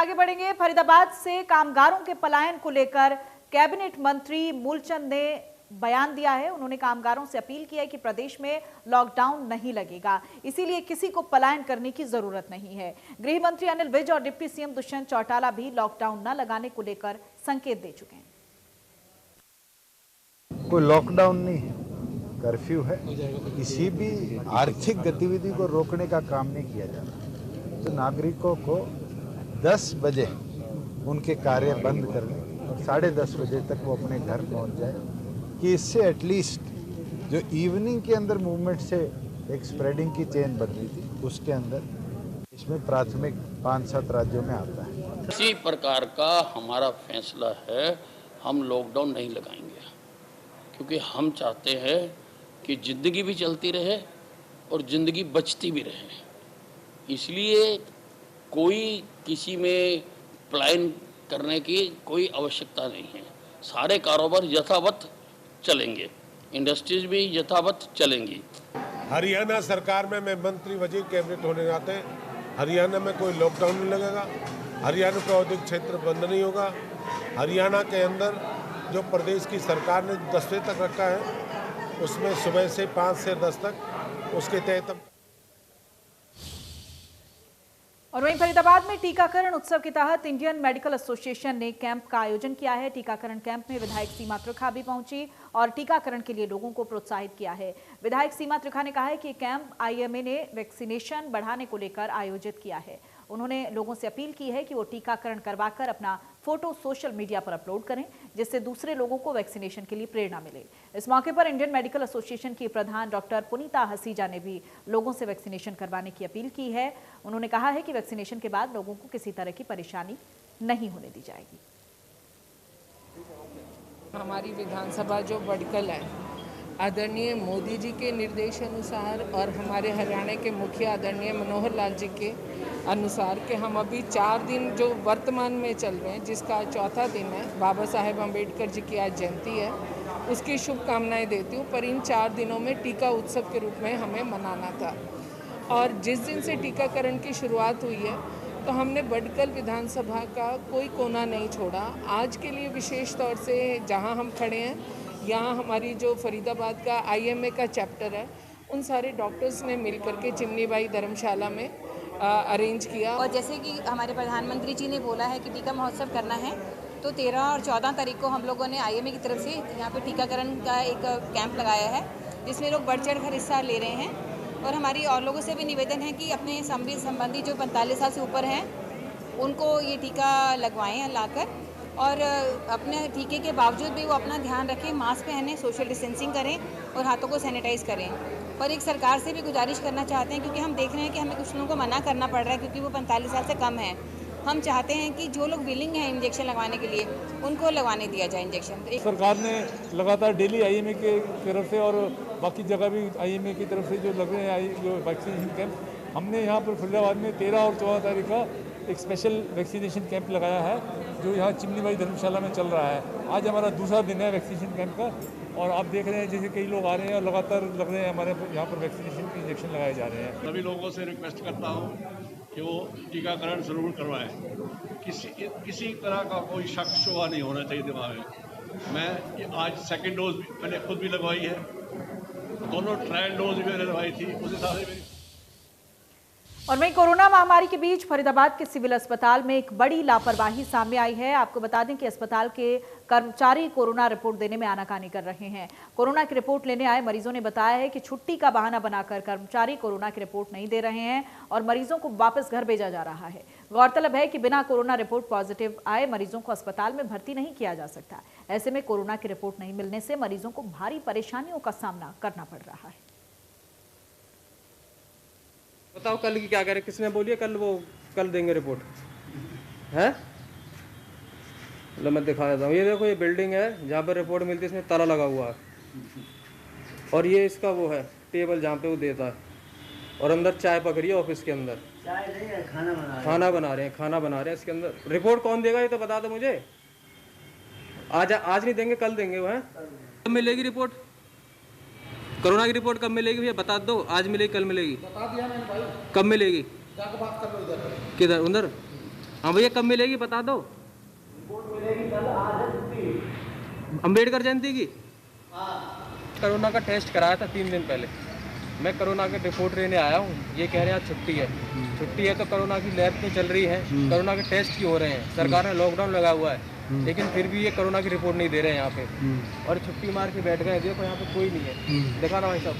आगे बढ़ेंगे। फरीदाबाद से कामगारों के पलायन को लेकर कैबिनेट मंत्री मूलचंद ने बयान दिया है। उन्होंने कामगारों से अपील की है कि प्रदेश में लॉकडाउन नहीं लगेगा, इसीलिए किसी को पलायन करने की जरूरत नहीं है। गृह मंत्री अनिल विज और डिप्टी सीएम दुष्यंत चौटाला भी लॉकडाउन न लगाने को लेकर संकेत दे चुके हैं। कोई लॉकडाउन नहीं है, कर्फ्यू है। किसी भी आर्थिक गतिविधि को रोकने का काम नहीं किया जा रहा। तो नागरिकों को 10 बजे उनके कार्य बंद करने और 10:30 बजे तक वो अपने घर पहुंच जाए, कि इससे एटलीस्ट जो इवनिंग के अंदर मूवमेंट से एक स्प्रेडिंग की चेन बन रही थी, उसके अंदर इसमें प्राथमिक 5-7 राज्यों में आता है। इसी प्रकार का हमारा फैसला है, हम लॉकडाउन नहीं लगाएंगे, क्योंकि हम चाहते हैं कि ज़िंदगी भी चलती रहे और ज़िंदगी बचती भी रहे। इसलिए कोई किसी में पलायन करने की कोई आवश्यकता नहीं है। सारे कारोबार यथावत चलेंगे, इंडस्ट्रीज भी यथावत चलेंगी। हरियाणा सरकार में मैं मंत्री वजीर कैबिनेट होने के नाते हरियाणा में कोई लॉकडाउन नहीं लगेगा, हरियाणा का औद्योगिक क्षेत्र बंद नहीं होगा। हरियाणा के अंदर जो प्रदेश की सरकार ने 10 बजे तक रखा है, उसमें सुबह से 5 से 10 तक उसके तहत। और वहीं फरीदाबाद में टीकाकरण उत्सव के तहत इंडियन मेडिकल एसोसिएशन ने कैंप का आयोजन किया है। टीकाकरण कैंप में विधायक सीमा त्रिखा भी पहुंची और टीकाकरण के लिए लोगों को प्रोत्साहित किया है। विधायक सीमा त्रिखा ने कहा है कि कैंप आईएमए ने वैक्सीनेशन बढ़ाने को लेकर आयोजित किया है। उन्होंने लोगों से अपील की है कि वो टीकाकरण करवाकर अपना फोटो सोशल मीडिया पर अपलोड करें, जिससे दूसरे लोगों को वैक्सीनेशन के लिए प्रेरणा मिले। इस मौके पर इंडियन मेडिकल एसोसिएशन की प्रधान डॉक्टर पुनीता हसीजा ने भी लोगों से वैक्सीनेशन करवाने की अपील की है। उन्होंने कहा है कि वैक्सीनेशन के बाद लोगों को किसी तरह की परेशानी नहीं होने दी जाएगी। हमारी विधानसभा जो बडकल है, आदरणीय मोदी जी के निर्देश अनुसार और हमारे हरियाणा के मुखिया आदरणीय मनोहर लाल जी के अनुसार कि हम अभी 4 दिन जो वर्तमान में चल रहे हैं, जिसका 4था दिन है, बाबा साहेब अम्बेडकर जी की आज जयंती है, उसकी शुभकामनाएं देती हूँ। पर इन 4 दिनों में टीका उत्सव के रूप में हमें मनाना था, और जिस दिन से टीकाकरण की शुरुआत हुई है तो हमने बडकल विधानसभा का कोई कोना नहीं छोड़ा। आज के लिए विशेष तौर से जहाँ हम खड़े हैं, यहाँ हमारी जो फरीदाबाद का आईएमए का चैप्टर है, उन सारे डॉक्टर्स ने मिलकर के चिमनी बाई धर्मशाला में अरेंज किया। और जैसे कि हमारे प्रधानमंत्री जी ने बोला है कि टीका महोत्सव करना है, तो 13 और 14 तारीख को हम लोगों ने आईएमए की तरफ से यहाँ पे टीकाकरण का एक कैंप लगाया है, जिसमें लोग बढ़ चढ़ कर हिस्सा ले रहे हैं। और हमारी और लोगों से भी निवेदन है कि अपने संबंधी जो 45 साल से ऊपर हैं, उनको ये टीका लगवाएं लाकर, और अपने टीके के बावजूद भी वो अपना ध्यान रखें, मास्क पहनें, सोशल डिस्टेंसिंग करें और हाथों को सैनिटाइज करें। पर एक सरकार से भी गुजारिश करना चाहते हैं, क्योंकि हम देख रहे हैं कि हमें कुछ लोगों को मना करना पड़ रहा है, क्योंकि वो 45 साल से कम है। हम चाहते हैं कि जो लोग विलिंग हैं इंजेक्शन लगवाने के लिए, उनको लगवाने दिया जाए इंजेक्शन। सरकार ने लगातार डेली आईएमए के तरफ से और बाकी जगह भी आईएमए की तरफ से जो लग रहे हैं जो वैक्सीनेशन कैंप, हमने यहाँ पर फरीदाबाद में 13 और 14 तारीख का एक स्पेशल वैक्सीनेशन कैंप लगाया है, जो यहाँ चिमनी बाई धर्मशाला में चल रहा है। आज हमारा दूसरा दिन है वैक्सीनेशन कैंप का, और आप देख रहे हैं जैसे कई लोग आ रहे हैं और लगातार लग रहे हैं हमारे यहाँ पर वैक्सीनेशन के इंजेक्शन लगाए जा रहे हैं। सभी लोगों से रिक्वेस्ट करता हूँ कि वो टीकाकरण जरूर करवाएं। किसी तरह का कोई शक शुबा नहीं होना चाहिए दिमाग में। मैं आज 2nd डोज मैंने खुद भी लगवाई है, दोनों ट्रायल डोज भी मैंने लगवाई थी, उस हिसाब से। और वहीं कोरोना महामारी के बीच फरीदाबाद के सिविल अस्पताल में एक बड़ी लापरवाही सामने आई है। आपको बता दें कि अस्पताल के कर्मचारी कोरोना रिपोर्ट देने में आनाकानी कर रहे हैं। कोरोना की रिपोर्ट लेने आए मरीजों ने बताया है कि छुट्टी का बहाना बनाकर कर्मचारी कोरोना की रिपोर्ट नहीं दे रहे हैं और मरीजों को वापस घर भेजा जा रहा है। गौरतलब है कि बिना कोरोना रिपोर्ट पॉजिटिव आए मरीजों को अस्पताल में भर्ती नहीं किया जा सकता। ऐसे में कोरोना की रिपोर्ट नहीं मिलने से मरीजों को भारी परेशानियों का सामना करना पड़ रहा है। बताओ कल की क्या करें, किसने बोलिए कल देंगे रिपोर्ट है? लो मैं दिखा देता हूँ। ये देखो, ये बिल्डिंग है जहाँ पर रिपोर्ट मिलती है, इसमें ताला लगा हुआ है, और ये इसका वो है टेबल जहाँ पे वो देता है, और अंदर चाय पक रही है ऑफिस के अंदर। चाय नहीं है, खाना बना रहे हैं इसके अंदर। रिपोर्ट कौन देगा ये तो बता दो मुझे। आज नहीं देंगे, कल देंगे वो है। कब मिलेगी रिपोर्ट? कोरोना की रिपोर्ट कब मिलेगी भैया बता दो। आज मिलेगी, कल मिलेगी? बता दिया मैंने भाई। कब मिलेगी? जाकर बात कर लो इधर। किधर? उधर? हाँ भैया, कब मिलेगी बता दो। अम्बेडकर जयंती की कोरोना का टेस्ट कराया था 3 दिन पहले। मैं कोरोना की रिपोर्ट लेने आया हूँ, ये कह रहे हैं आज छुट्टी है तो कोरोना की लैब तो चल रही है, कोरोना के टेस्ट क्यों हो रहे हैं, सरकार ने लॉकडाउन लगा हुआ है, लेकिन फिर भी ये कोरोना की रिपोर्ट नहीं दे रहे हैं यहाँ पे, और छुट्टी मार के बैठ गए। देखो यहाँ पे कोई नहीं है, देखा ना भाई साहब,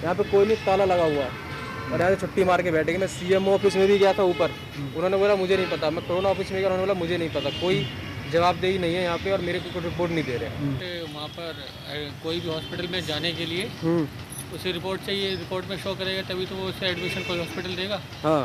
यहाँ पे कोई नहीं, ताला लगा हुआ है और यहाँ से छुट्टी मार के बैठे गए। मैं CMO ऑफिस में भी गया था ऊपर, उन्होंने बोला मुझे नहीं पता। मैं कोरोना ऑफिस में गया, उन्होंने बोला मुझे नहीं पता। कोई जवाबदेही नहीं है यहाँ पे और मेरे को कोई रिपोर्ट नहीं दे रहे हैं। वहाँ पर कोई भी हॉस्पिटल में जाने के लिए उसे रिपोर्ट चाहिए, रिपोर्ट में शो करेगा तभी तो वो उसे एडमिशन कोई हॉस्पिटल देगा। हाँ,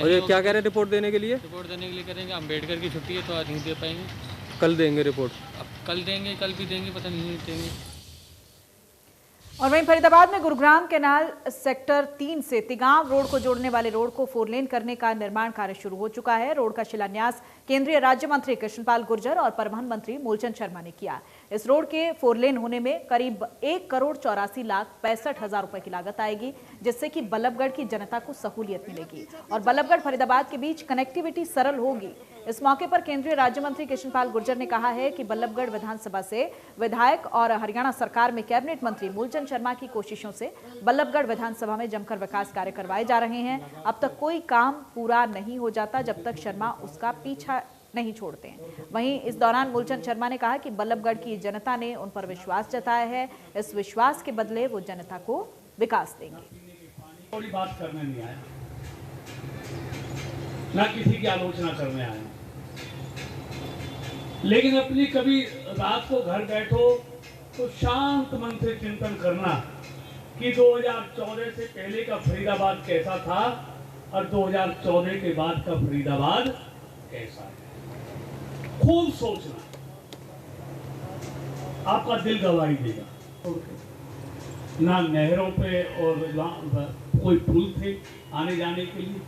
और ये क्या कह रहे हैं रिपोर्ट देने के लिए? रिपोर्ट देने के लिए करेंगे, अम्बेडकर की छुट्टी है तो आज नहीं दे पाएंगे, कल देंगे रिपोर्ट। अब कल देंगे, कल भी देंगे, पता नहीं देंगे। और वहीं फरीदाबाद में गुरुग्राम कैनाल सेक्टर 3 से तिगांव रोड को जोड़ने वाले रोड को 4 लेन करने का निर्माण कार्य शुरू हो चुका है। रोड का शिलान्यास केंद्रीय राज्य मंत्री कृष्णपाल गुर्जर और परिवहन मंत्री मूलचंद शर्मा ने किया। इस रोड के 4 लेन होने में करीब 1,84,65,00,000 रुपए की लागत आएगी, जिससे कि बल्लभगढ़ की जनता को सहूलियत मिलेगी और बल्लभगढ़ फरीदाबाद के बीच कनेक्टिविटी सरल होगी। इस मौके पर केंद्रीय राज्य मंत्री कृष्णपाल गुर्जर ने कहा है कि बल्लभगढ़ विधानसभा से विधायक और हरियाणा सरकार में कैबिनेट मंत्री मूलचंद शर्मा की कोशिशों से बल्लभगढ़ विधानसभा में जमकर विकास कार्य करवाए जा रहे हैं। अब तक कोई काम पूरा नहीं हो जाता जब तक शर्मा उसका पीछा नहीं छोड़ते हैं। वहीं इस दौरान मूलचंद शर्मा ने कहा कि बल्लभगढ़ की जनता ने उन पर विश्वास जताया है, इस विश्वास के बदले वो जनता को विकास देंगे। थोड़ी बात करने नहीं आया, ना किसी की आलोचना करने आया, लेकिन अपनी कभी रात को घर बैठो तो शांत मन से चिंतन करना कि 2014 से पहले का फरीदाबाद कैसा था और 2014 के बाद का फरीदाबाद कैसा है। खूब सोचना, आपका दिल गवाही देगा। ना नहरों पे और कोई पुल थे आने जाने के लिए,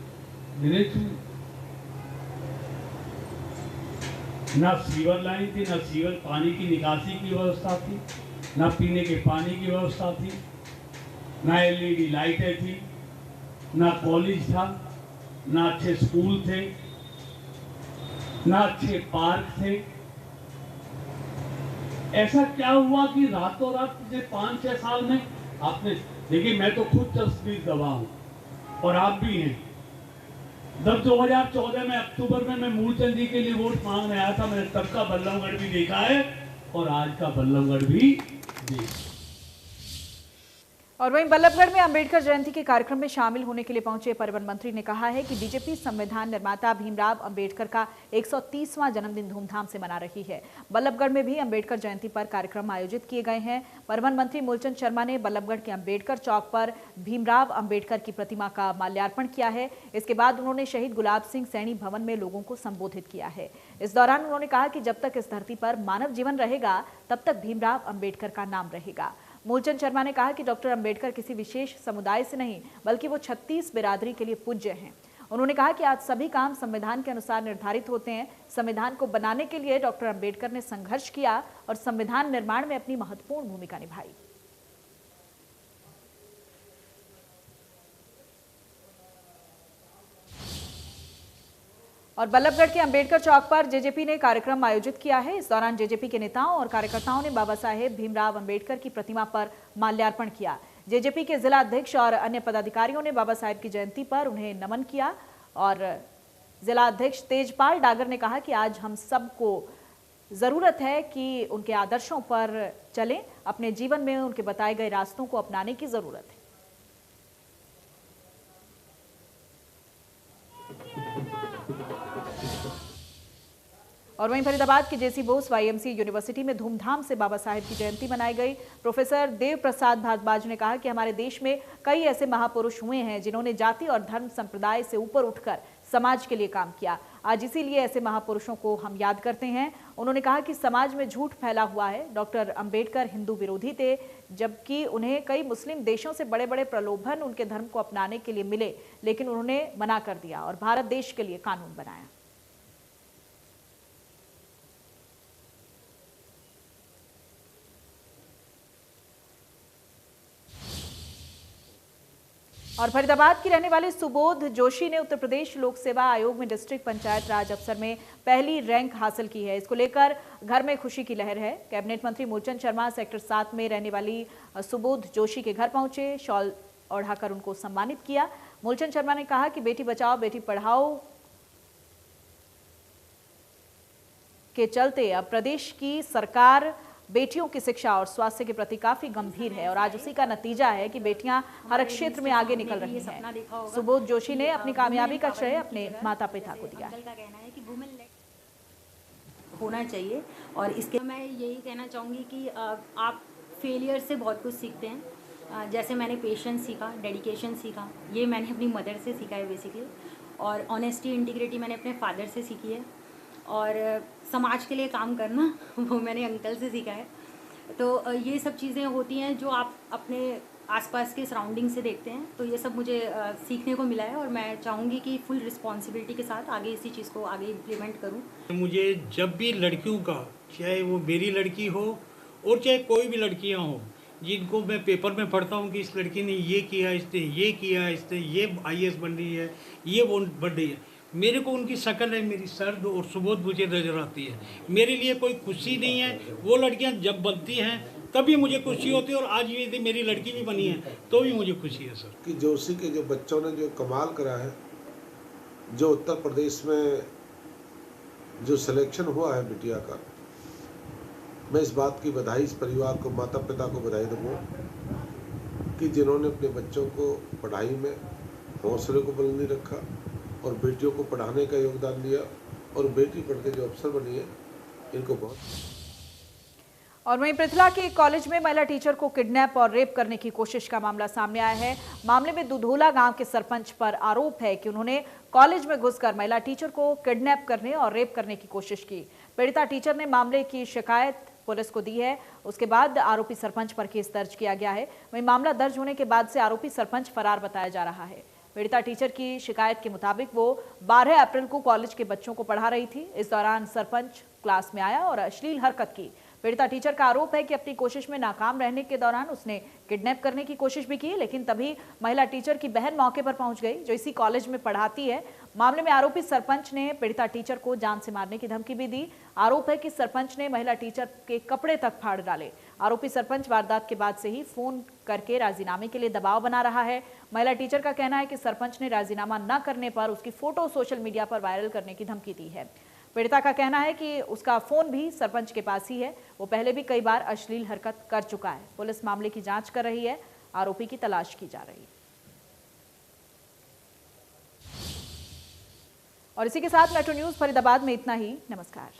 ना सीवर लाइन थी, ना सीवर पानी की निकासी की व्यवस्था थी, ना पीने के पानी की व्यवस्था थी, ना LED लाइटें थी, ना कॉलेज था, ना अच्छे स्कूल थे, ना अच्छे पार्क थे। ऐसा क्या हुआ कि रातों रात पिछले 5-6 साल में आपने देखिए, मैं तो खुद तस्वीर गवाह हूं और आप भी हैं। जब 2014 में अक्टूबर में मैं मूलचंद जी के लिए वोट मांगने आया था, मैंने तब का बल्लभगढ़ भी देखा है और आज का बल्लभगढ़ भी देखा। और वहीं बल्लभगढ़ में अंबेडकर जयंती के कार्यक्रम में शामिल होने के लिए पहुंचे परिवहन मंत्री ने कहा है कि बीजेपी संविधान निर्माता भीमराव अंबेडकर का 130वां जन्मदिन धूमधाम से मना रही है। बल्लभगढ़ में भी अंबेडकर जयंती पर कार्यक्रम आयोजित किए गए हैं। परिवहन मंत्री मूलचंद शर्मा ने बल्लभगढ़ के अंबेडकर चौक पर भीमराव अंबेडकर की प्रतिमा का माल्यार्पण किया है। इसके बाद उन्होंने शहीद गुलाब सिंह सैनी भवन में लोगों को संबोधित किया है। इस दौरान उन्होंने कहा कि जब तक इस धरती पर मानव जीवन रहेगा तब तक भीमराव अंबेडकर का नाम रहेगा। मूलचंद शर्मा ने कहा कि डॉक्टर अंबेडकर किसी विशेष समुदाय से नहीं बल्कि वो 36 बिरादरी के लिए पूज्य हैं। उन्होंने कहा कि आज सभी काम संविधान के अनुसार निर्धारित होते हैं। संविधान को बनाने के लिए डॉक्टर अंबेडकर ने संघर्ष किया और संविधान निर्माण में अपनी महत्वपूर्ण भूमिका निभाई। और बल्लभगढ़ के अंबेडकर चौक पर जेजेपी ने कार्यक्रम आयोजित किया है। इस दौरान जेजेपी के नेताओं और कार्यकर्ताओं ने बाबा साहेब भीमराव अंबेडकर की प्रतिमा पर माल्यार्पण किया। जेजेपी के जिला अध्यक्ष और अन्य पदाधिकारियों ने बाबा साहेब की जयंती पर उन्हें नमन किया और जिला अध्यक्ष तेजपाल डागर ने कहा कि आज हम सबको जरूरत है कि उनके आदर्शों पर चलें, अपने जीवन में उनके बताए गए रास्तों को अपनाने की जरूरत है। और वहीं फरीदाबाद के जेसी बोस YMCA यूनिवर्सिटी में धूमधाम से बाबा साहेब की जयंती मनाई गई। प्रोफेसर देव प्रसाद भारद्वाज ने कहा कि हमारे देश में कई ऐसे महापुरुष हुए हैं जिन्होंने जाति और धर्म संप्रदाय से ऊपर उठकर समाज के लिए काम किया। आज इसीलिए ऐसे महापुरुषों को हम याद करते हैं। उन्होंने कहा कि समाज में झूठ फैला हुआ है। डॉक्टर अंबेडकर हिंदू विरोधी थे, जबकि उन्हें कई मुस्लिम देशों से बड़े बड़े प्रलोभन उनके धर्म को अपनाने के लिए मिले, लेकिन उन्होंने मना कर दिया और भारत देश के लिए कानून बनाया। और फरीदाबाद की रहने वाली सुबोध जोशी ने उत्तर प्रदेश लोक सेवा आयोग में डिस्ट्रिक्ट पंचायत राज अफसर में पहली रैंक हासिल की है। इसको लेकर घर में खुशी की लहर है। कैबिनेट मंत्री मूलचंद शर्मा सेक्टर 7 में रहने वाली सुबोध जोशी के घर पहुंचे, शॉल ओढ़ाकर उनको सम्मानित किया। मूलचंद शर्मा ने कहा कि बेटी बचाओ बेटी पढ़ाओ के चलते अब प्रदेश की सरकार बेटियों की शिक्षा और स्वास्थ्य के प्रति काफी गंभीर है और आज उसी का नतीजा है कि बेटियां हर क्षेत्र में आगे निकल रही हैं। सुबोध जोशी ने अपनी कामयाबी का श्रेय अपने माता पिता को दिया है। होना चाहिए और इसके मैं यही कहना चाहूँगी कि आप फेलियर से बहुत कुछ सीखते हैं। जैसे मैंने पेशेंस सीखा, डेडिकेशन सीखा, ये मैंने अपनी मदर से सीखा है बेसिकली, और ऑनेस्टी इंटीग्रिटी मैंने अपने फादर से सीखी है, और समाज के लिए काम करना वो मैंने अंकल से सीखा है। तो ये सब चीज़ें होती हैं जो आप अपने आसपास के सराउंडिंग से देखते हैं, तो ये सब मुझे सीखने को मिला है और मैं चाहूँगी कि फुल रिस्पॉन्सिबिलिटी के साथ आगे इसी चीज़ को आगे इम्प्लीमेंट करूँ। मुझे जब भी लड़कियों का, चाहे वो मेरी लड़की हो और चाहे कोई भी लड़कियाँ हों, जिनको मैं पेपर में पढ़ता हूँ कि इस लड़की ने ये किया, इसने ये किया, इसने ये IAS बन रही है, ये वो बन रही है, मेरे को उनकी शक्ल है, मेरी सर्द और सुबोध मुझे नजर आती है। मेरे लिए कोई खुशी नहीं है। वो लड़कियां जब बनती हैं तभी मुझे खुशी होती है, और आज यदि मेरी लड़की भी बनी है तो भी मुझे खुशी है सर। कि जोशी के जो बच्चों ने जो कमाल करा है, जो उत्तर प्रदेश में जो सिलेक्शन हुआ है बिटिया का, मैं इस बात की बधाई इस परिवार को, माता पिता को बधाई दूँगा कि जिन्होंने अपने बच्चों को पढ़ाई में हौसले को बुलंदी रखा और बेटियों को पढ़ाने का योगदान दिया, और बेटी पढ़ के जो अफसर बनी है, इनको बहुत। और वहीं पृथला के एक कॉलेज में महिला टीचर को किडनैप और रेप करने की कोशिश का मामला सामने आया है। मामले में दुधोला गांव के सरपंच पर आरोप है कि उन्होंने कॉलेज में घुसकर महिला टीचर को किडनैप करने और रेप करने की कोशिश की। पीड़िता टीचर ने मामले की शिकायत पुलिस को दी है। उसके बाद आरोपी सरपंच पर केस दर्ज किया गया है। वहीं मामला दर्ज होने के बाद से आरोपी सरपंच फरार बताया जा रहा है। पीड़िता टीचर की शिकायत के मुताबिक वो 12 अप्रैल को कॉलेज के बच्चों को पढ़ा रही थी। इस दौरान सरपंच क्लास में आया और अश्लील हरकत की। पीड़िता टीचर का आरोप है कि अपनी कोशिश में नाकाम रहने के दौरान उसने किडनैप करने की कोशिश भी की, लेकिन तभी महिला टीचर की बहन मौके पर पहुंच गई, जो इसी कॉलेज में पढ़ाती है। मामले में आरोपी सरपंच ने पीड़िता टीचर को जान से मारने की धमकी भी दी। आरोप है कि सरपंच ने महिला टीचर के कपड़े तक फाड़ डाले। आरोपी सरपंच वारदात के बाद से ही फोन करके राजीनामे के लिए दबाव बना रहा है। महिला टीचर का कहना है कि सरपंच ने राजीनामा न करने पर उसकी फोटो सोशल मीडिया पर वायरल करने की धमकी दी है। पीड़िता का कहना है कि उसका फोन भी सरपंच के पास ही है। वो पहले भी कई बार अश्लील हरकत कर चुका है। पुलिस मामले की जांच कर रही है। आरोपी की तलाश की जा रही है। और इसी के साथ मेट्रो न्यूज फरीदाबाद में इतना ही। नमस्कार।